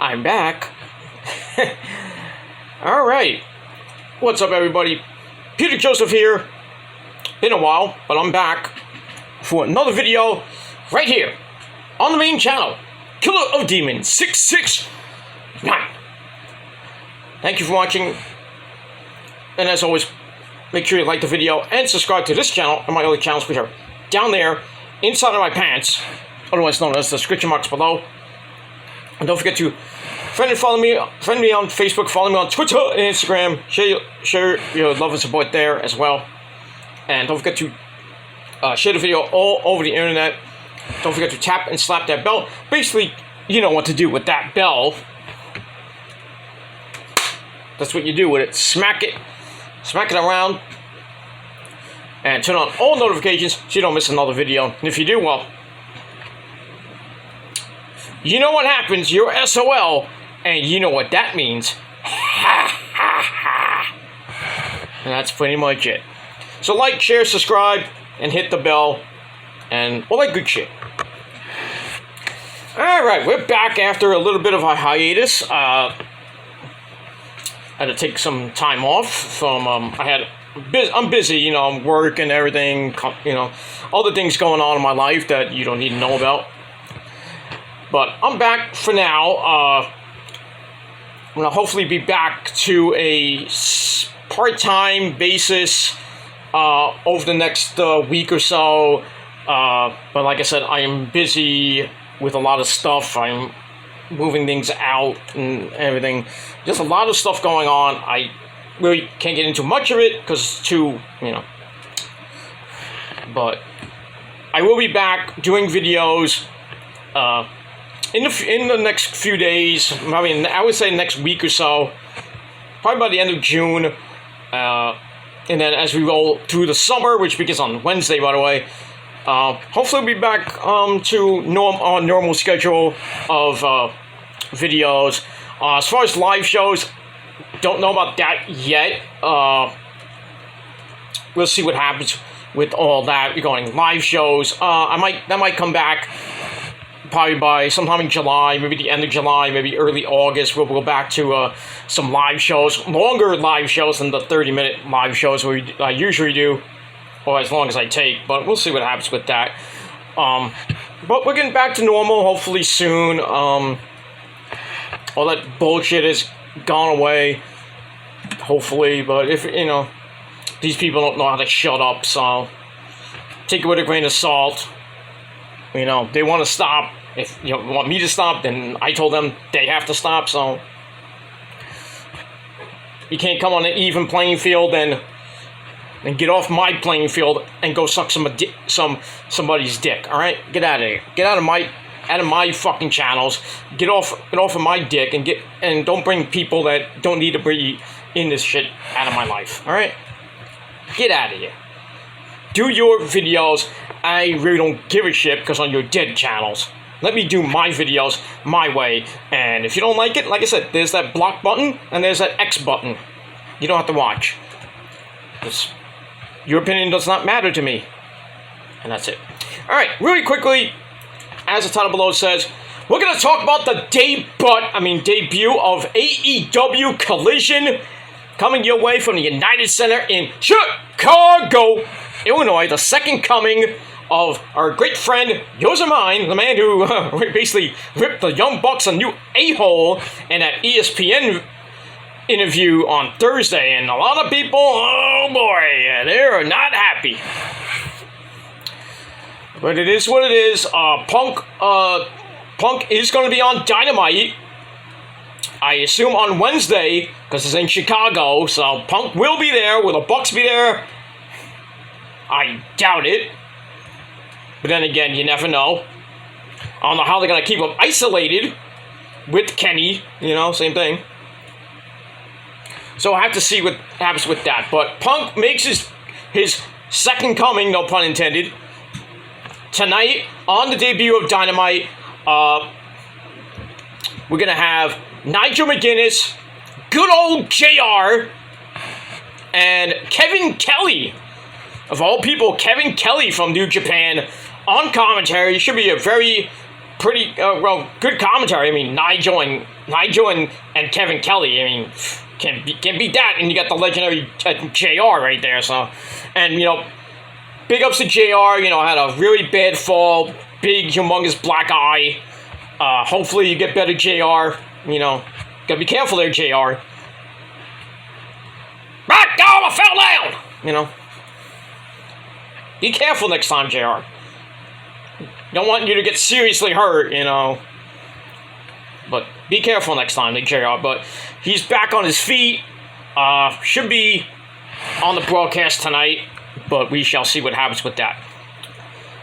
I'm back. Alright. What's up, everybody? Peter Joseph here. Been a while, but I'm back for another video right here on the main channel. Killer of Demons 669. Thank you for watching. And as always, make sure you like the video and subscribe to this channel and my other channels, which are down there inside of my pants, otherwise known as the description marks below. And don't forget to friend me on Facebook, follow me on Twitter and Instagram. Share your love and support there as well. And don't forget to share the video all over the internet. Don't forget to tap and slap that bell. Basically, you know what to do with that bell. That's what you do with it. Smack it around, and turn on all notifications so you don't miss another video. And if you do, well, you know what happens. You're SOL, and you know what that means. And that's pretty much it. So like, share, subscribe, and hit the bell, and all that good shit. Alright, we're back after a little bit of a hiatus. I had to take some time off from, I'm busy, you know, work and everything, you know, all the things going on in my life that you don't need to know about. But I'm back for now. I'm going to hopefully be back to a part-time basis over the next week or so. But like I said, I am busy with a lot of stuff. I'm moving things out and everything. Just a lot of stuff going on. I really can't get into much of it because it's too, you know. But I will be back doing videos in the next few days. I would say next week or so. Probably by the end of June. And then as we roll through the summer, which begins on Wednesday, by the way, hopefully we'll be back to normal schedule of videos. As far as live shows, don't know about that yet. We'll see what happens with all that. We're going live shows. That might come back probably by sometime in July, maybe the end of July, maybe early August. We'll go back to some live shows, longer live shows than the 30-minute live shows I usually do, or as long as I take. But we'll see what happens with that. But we're getting back to normal hopefully soon. All that bullshit is gone away, hopefully. But if, you know, these people don't know how to shut up, so take it with a grain of salt. You know, they want to stop. If you want me to stop, then I told them they have to stop. So you can't come on an even playing field and get off my playing field and go suck somebody's dick. All right, get out of here. Get out of my fucking channels. Get off of my dick and don't bring people that don't need to be in this shit out of my life. All right, get out of here. Do your videos. I really don't give a shit because on your dead channels. Let me do my videos my way. And if you don't like it, like I said, there's that block button and there's that X button. You don't have to watch. Your opinion does not matter to me. And that's it. Alright, really quickly, as the title below says, we're going to talk about the debut of AEW Collision coming your way from the United Center in Chicago, Illinois, the second coming of our great friend Yosemite, Mine, the man who basically ripped the Young Bucks a new a-hole in that ESPN interview on Thursday, and a lot of people, oh boy, they're not happy. But it is what it is. Punk is going to be on Dynamite, I assume on Wednesday, because it's in Chicago, so Punk will be there. Will the Bucks be there? I doubt it. But then again, you never know. I don't know how they're going to keep him isolated with Kenny, you know, same thing. So I have to see what happens with that. But Punk makes his second coming, no pun intended, tonight on the debut of Dynamite. We're going to have Nigel McGuinness, good old JR, and Kevin Kelly. Of all people, Kevin Kelly from New Japan on commentary. Should be a very pretty good commentary. I mean, Nigel and Kevin Kelly. I mean, can't beat that. And you got the legendary JR right there. So, and big ups to JR. Had a really bad fall, big humongous black eye. Hopefully you get better, JR. Gotta be careful there, JR. Right, go! I fell down. Be careful next time, JR. Don't want you to get seriously hurt, But be careful next time, JR. But he's back on his feet. Should be on the broadcast tonight, but we shall see what happens with that.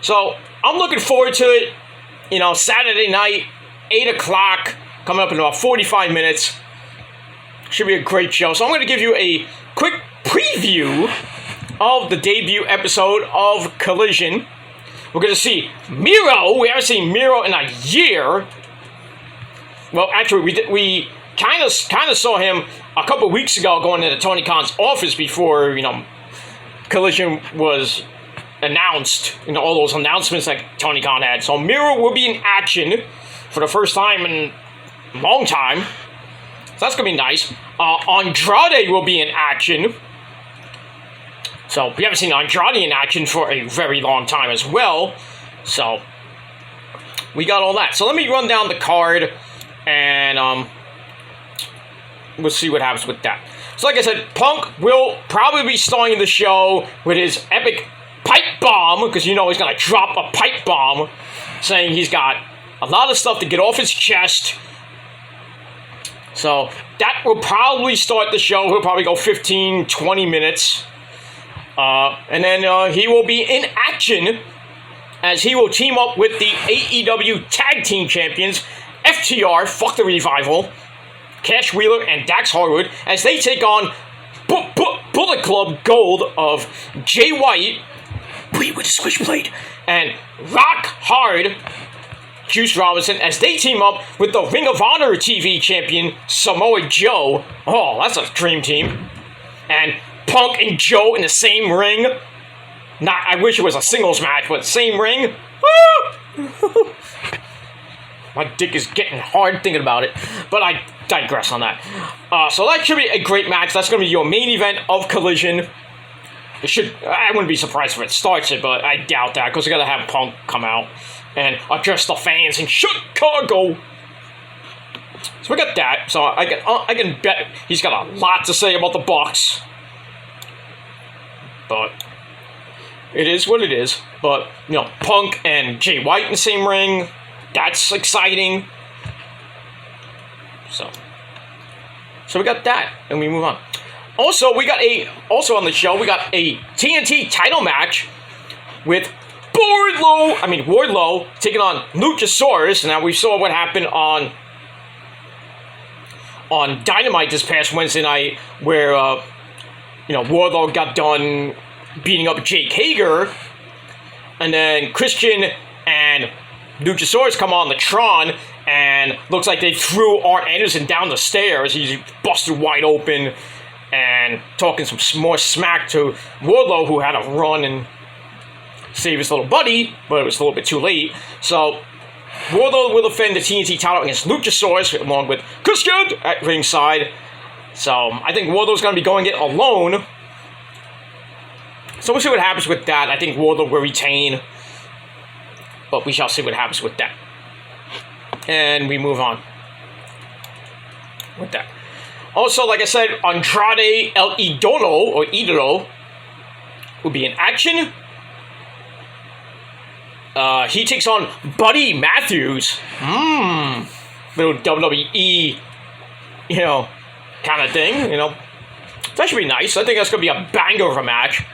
So I'm looking forward to it. Saturday night, 8 o'clock, coming up in about 45 minutes. Should be a great show. So I'm going to give you a quick preview of the debut episode of Collision. We're going to see Miro. We haven't seen Miro in a year. Well, actually, we kind of saw him a couple of weeks ago going into Tony Khan's office before, Collision was announced. All those announcements that Tony Khan had. So Miro will be in action for the first time in a long time. So that's going to be nice. Andrade will be in action. So we haven't seen Andrade in action for a very long time as well. So we got all that. So let me run down the card and we'll see what happens with that. So like I said, Punk will probably be starting the show with his epic pipe bomb, because he's going to drop a pipe bomb, saying he's got a lot of stuff to get off his chest. So that will probably start the show. He'll probably go 15, 20 minutes. And then he will be in action as he will team up with the AEW Tag Team Champions, FTR, Fuck the Revival, Cash Wheeler, and Dax Harwood, as they take on Bullet Club Gold of Jay White, with a switchblade, and Rock Hard Juice Robinson, as they team up with the Ring of Honor TV champion, Samoa Joe. Oh, that's a dream team. And Punk and Joe in the same ring. I wish it was a singles match, but same ring. My dick is getting hard thinking about it, but I digress on that. So that should be a great match. That's going to be your main event of Collision. I wouldn't be surprised if it starts it, but I doubt that, because we got to have Punk come out and address the fans in Chicago. So we got that. So I can bet he's got a lot to say about the Bucks. But it is what it is. But, Punk and Jay White in the same ring, that's exciting. So we got that, and we move on. Also, on the show, we got a TNT title match with Wardlow taking on Luchasaurus. Now, we saw what happened on Dynamite this past Wednesday night, where, Wardlow got done beating up Jake Hager, and then Christian and Luchasaurus come on the Tron, and looks like they threw Arn Anderson down the stairs. He's busted wide open, and talking some more smack to Wardlow, who had to run and save his little buddy, but it was a little bit too late. So Wardlow will defend the TNT title against Luchasaurus, along with Christian at ringside. So I think Wardlow's going to be going it alone. So we'll see what happens with that. I think Wardlow will retain, but we shall see what happens with that. And we move on with that. Also, like I said, Andrade El Idolo will be in action. He takes on Buddy Matthews. Little WWE, kind of thing, That should be nice. I think that's going to be a banger of a match.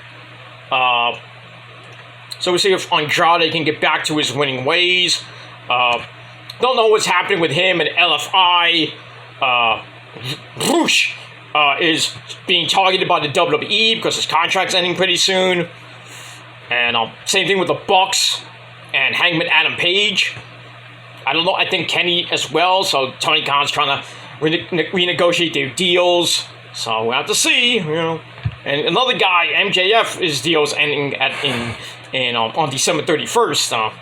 So we'll see if Andrade can get back to his winning ways. Don't know what's happening with him and LFI. Roosh is being targeted by the WWE because his contract's ending pretty soon. And same thing with the Bucks and Hangman Adam Page. I don't know. I think Kenny as well. So Tony Khan's trying to renegotiate their deals. So we'll have to see. And another guy, MJF, his deal's ending on December 31st.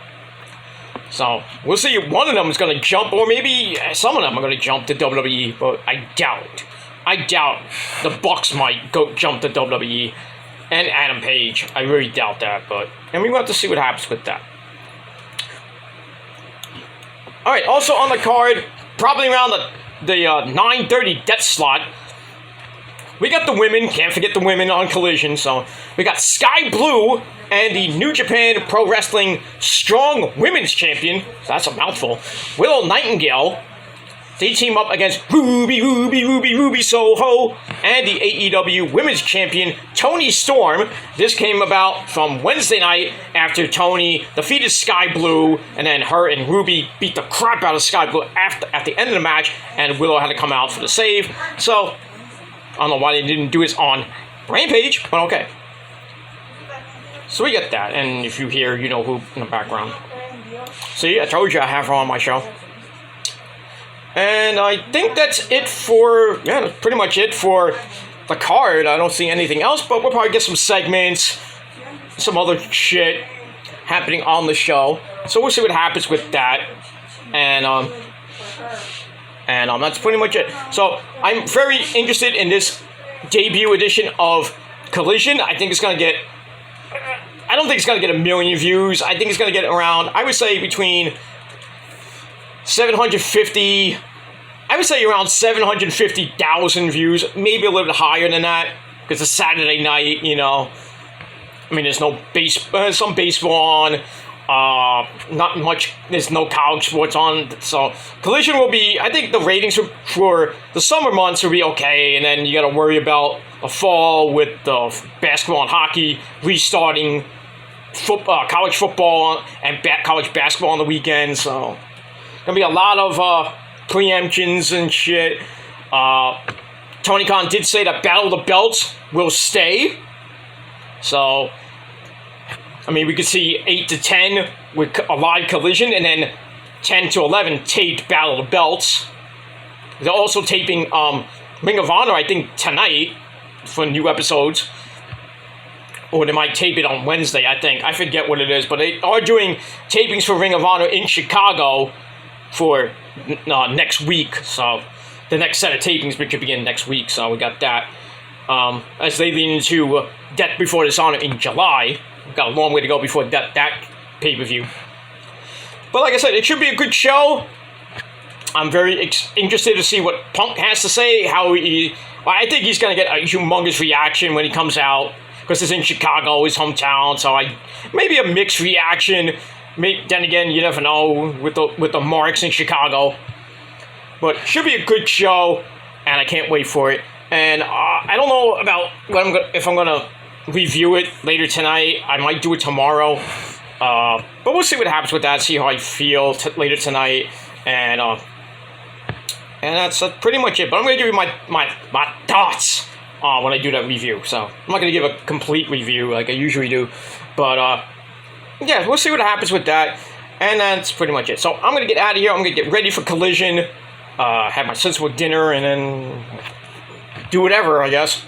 So we'll see. One of them is going to jump, or maybe some of them are going to jump to WWE, but I doubt. I doubt the Bucks might go jump to WWE, and Adam Page. I really doubt that, and we want to see what happens with that. All right. Also on the card, probably around the 9:30 death slot. We got the women, can't forget the women on Collision. So we got Sky Blue and the New Japan Pro Wrestling Strong Women's Champion. That's a mouthful. Willow Nightingale. They team up against Ruby Soho and the AEW Women's Champion Toni Storm. This came about from Wednesday night after Toni defeated Sky Blue, and then her and Ruby beat the crap out of Sky Blue at the end of the match, and Willow had to come out for the save. So I don't know why they didn't do this on Rampage, but okay. So we get that, and if you hear, you know who in the background. See, I told you I have her on my show. And I think that's it for, that's pretty much it for the card. I don't see anything else, but we'll probably get some segments, some other shit happening on the show. So we'll see what happens with that. And that's pretty much it. So I'm very interested in this debut edition of Collision. I think it's going to get, I don't think it's going to get 1 million views. I think it's going to get around, I would say between 750, I would say around 750,000 views, maybe a little bit higher than that, because it's Saturday night, you know. I mean, there's no some baseball on, not much, there's no college sports on, so Collision will be, I think the ratings for the summer months will be okay, and then you got to worry about the fall with the basketball and hockey restarting, college football and college basketball on the weekend, so gonna be a lot of preemptions and shit. Tony Khan did say that Battle of the Belts will stay. So, I mean, we could see 8 to 10 with a live Collision, and then 10 to 11 taped Battle of the Belts. They're also taping Ring of Honor, I think, tonight for new episodes. Or they might tape it on Wednesday, I think. I forget what it is. But they are doing tapings for Ring of Honor in Chicago for next week. So the next set of tapings could begin next week. So we got that. As they lean into Death Before Dishonor in July. We've got a long way to go before that pay-per-view. But like I said, it should be a good show. I'm very interested to see what Punk has to say. I think he's going to get a humongous reaction when he comes out, because it's in Chicago, his hometown. So maybe a mixed reaction. Then again, you never know with the marks in Chicago. But should be a good show, and I can't wait for it. And I don't know about if I'm gonna review it later tonight. I might do it tomorrow. But we'll see what happens with that. See how I feel later tonight, and that's pretty much it. But I'm gonna give you my thoughts when I do that review. So I'm not gonna give a complete review like I usually do, but yeah, we'll see what happens with that. And that's pretty much it. So I'm going to get out of here. I'm going to get ready for Collision. Have my sensible dinner. And then do whatever, I guess.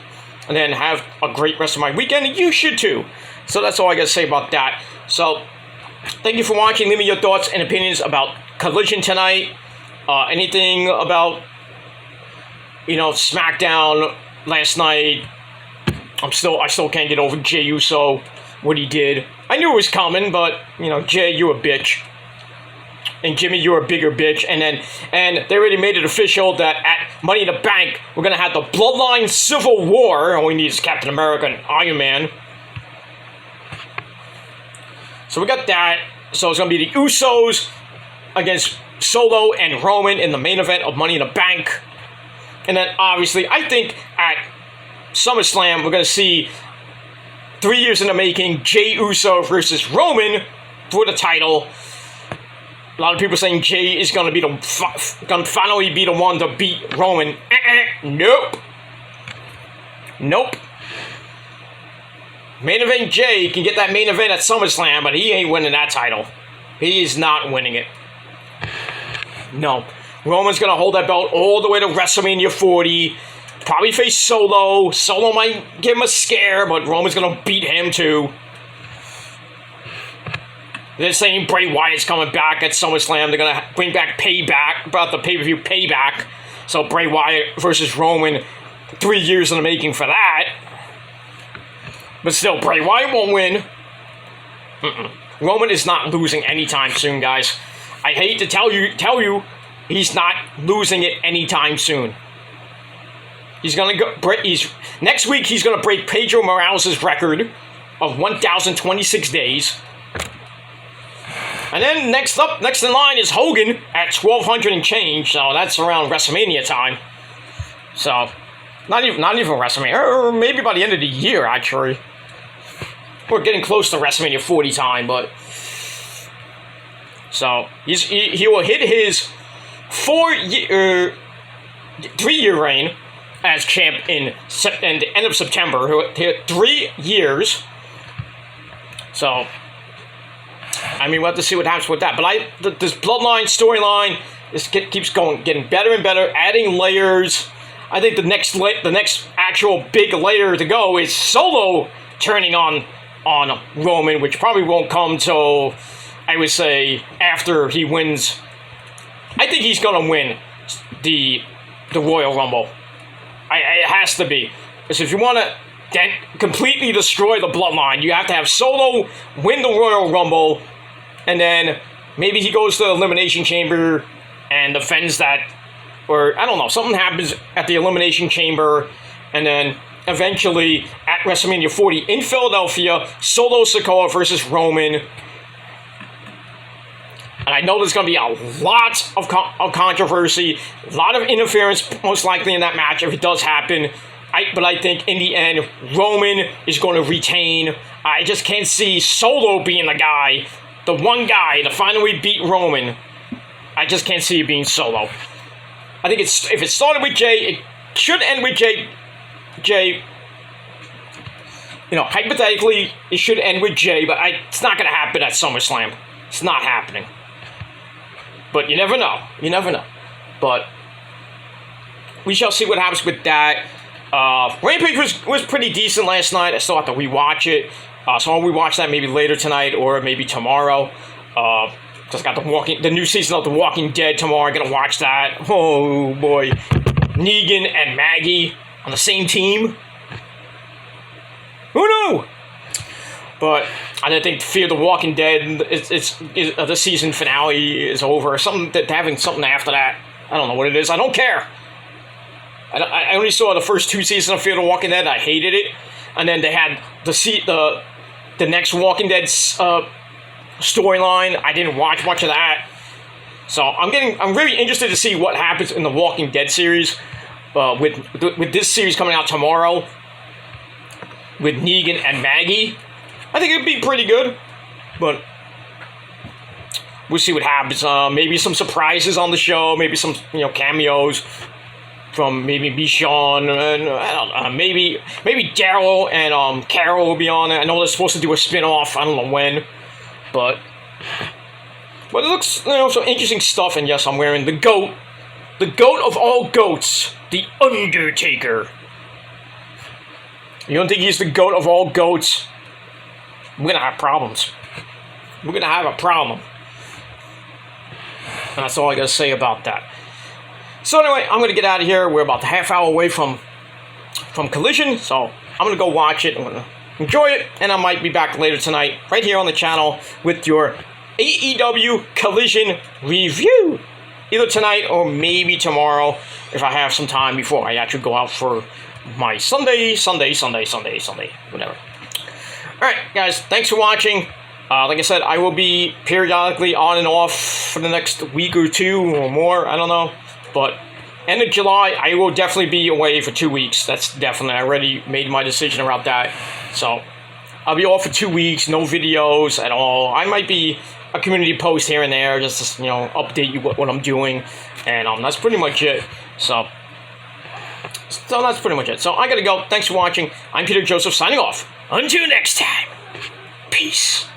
And then have a great rest of my weekend. And you should too. So that's all I got to say about that. So thank you for watching. Leave me your thoughts and opinions about Collision tonight. Anything about, SmackDown last night. I still can't get over Jey Uso, what he did. I knew it was coming, but, Jay, you a bitch. And Jimmy, you're a bigger bitch. And they already made it official that at Money in the Bank, we're going to have the Bloodline Civil War. All we need is Captain America and Iron Man. So we got that. So it's going to be the Usos against Solo and Roman in the main event of Money in the Bank. And then, obviously, I think at SummerSlam, we're going to see 3 years in the making, Jey Uso versus Roman for the title. A lot of people saying Jey is going to finally be the one to beat Roman. Nope. Main event Jey can get that main event at SummerSlam, but he ain't winning that title. He is not winning it. No. Roman's going to hold that belt all the way to WrestleMania 40. Probably face Solo. Solo might give him a scare, but Roman's going to beat him too. They're saying Bray Wyatt's coming back at SummerSlam. They're gonna bring back Payback, about the pay-per-view Payback. So Bray Wyatt versus Roman, 3 years in the making for that. But still, Bray Wyatt won't win. Roman is not losing anytime soon, guys. I hate to tell you, he's not losing it anytime soon. He's gonna go. Next week he's gonna break Pedro Morales' record of 1,026 days. And then next in line is Hogan at 1,200 and change. So that's around WrestleMania time. So not even WrestleMania, or maybe by the end of the year actually. We're getting close to WrestleMania 40 time, but so he will hit his 3-year reign as champ in the end of September. He'll hit 3 years. So I mean, we'll have to see what happens with that. But this Bloodline storyline keeps getting better and better, adding layers. I think the next actual big layer to go is Solo turning on Roman, which probably won't come till, I would say, after he wins. I think he's gonna win the Royal Rumble. It has to be, because if you want to completely destroy the Bloodline, you have to have Solo win the Royal Rumble, and then maybe he goes to the Elimination Chamber and defends that, or I don't know, something happens at the Elimination Chamber, and then eventually at WrestleMania 40 in Philadelphia, Solo Sikoa versus Roman. And I know there's going to be a lot of controversy, a lot of interference most likely in that match if it does happen. But I think in the end, Roman is going to retain. I just can't see Solo being the guy, the one guy to finally beat Roman. I just can't see it being Solo. I think if it started with Jay, it should end with Jay. Hypothetically, it should end with Jay, but it's not going to happen at SummerSlam. It's not happening. But you never know. You never know. But we shall see what happens with that. Rampage was pretty decent last night. I still have to rewatch it. So I'll rewatch that maybe later tonight or maybe tomorrow. Just got the new season of The Walking Dead tomorrow. I'm going to watch that. Oh, boy. Negan and Maggie on the same team. Who knew? But I don't think Fear the Walking Dead, the season finale is over. Having something after that. I don't know what it is. I don't care. I only saw the first 2 seasons of Fear the Walking Dead. I hated it. And then they had the next Walking Dead storyline. I didn't watch much of that. So I'm really interested to see what happens in the Walking Dead series. With this series coming out tomorrow. With Negan and Maggie. I think it'd be pretty good, but we'll see what happens. Maybe some surprises on the show, maybe some cameos from maybe Michonne, and I don't know, maybe Daryl and Carol will be on it. I know they're supposed to do a spin-off. I don't know when, but it looks some interesting stuff. And yes, I'm wearing the goat of all goats, the Undertaker. You don't think he's the goat of all goats? We're going to have problems. We're going to have a problem. And that's all I got to say about that. So anyway, I'm going to get out of here. We're about a half hour away from Collision. So I'm going to go watch it. I'm going to enjoy it. And I might be back later tonight right here on the channel with your AEW Collision review. Either tonight or maybe tomorrow if I have some time before I actually go out for my Sunday, whatever. Alright, guys, thanks for watching. Like I said, I will be periodically on and off for the next week or 2 or more, I don't know. But end of July, I will definitely be away for 2 weeks. That's definitely, I already made my decision about that. So, I'll be off for 2 weeks, no videos at all. I might be a community post here and there, just to, update you what I'm doing. And that's pretty much it. So that's pretty much it. So I gotta go. Thanks for watching. I'm Peter Joseph signing off. Until next time. Peace.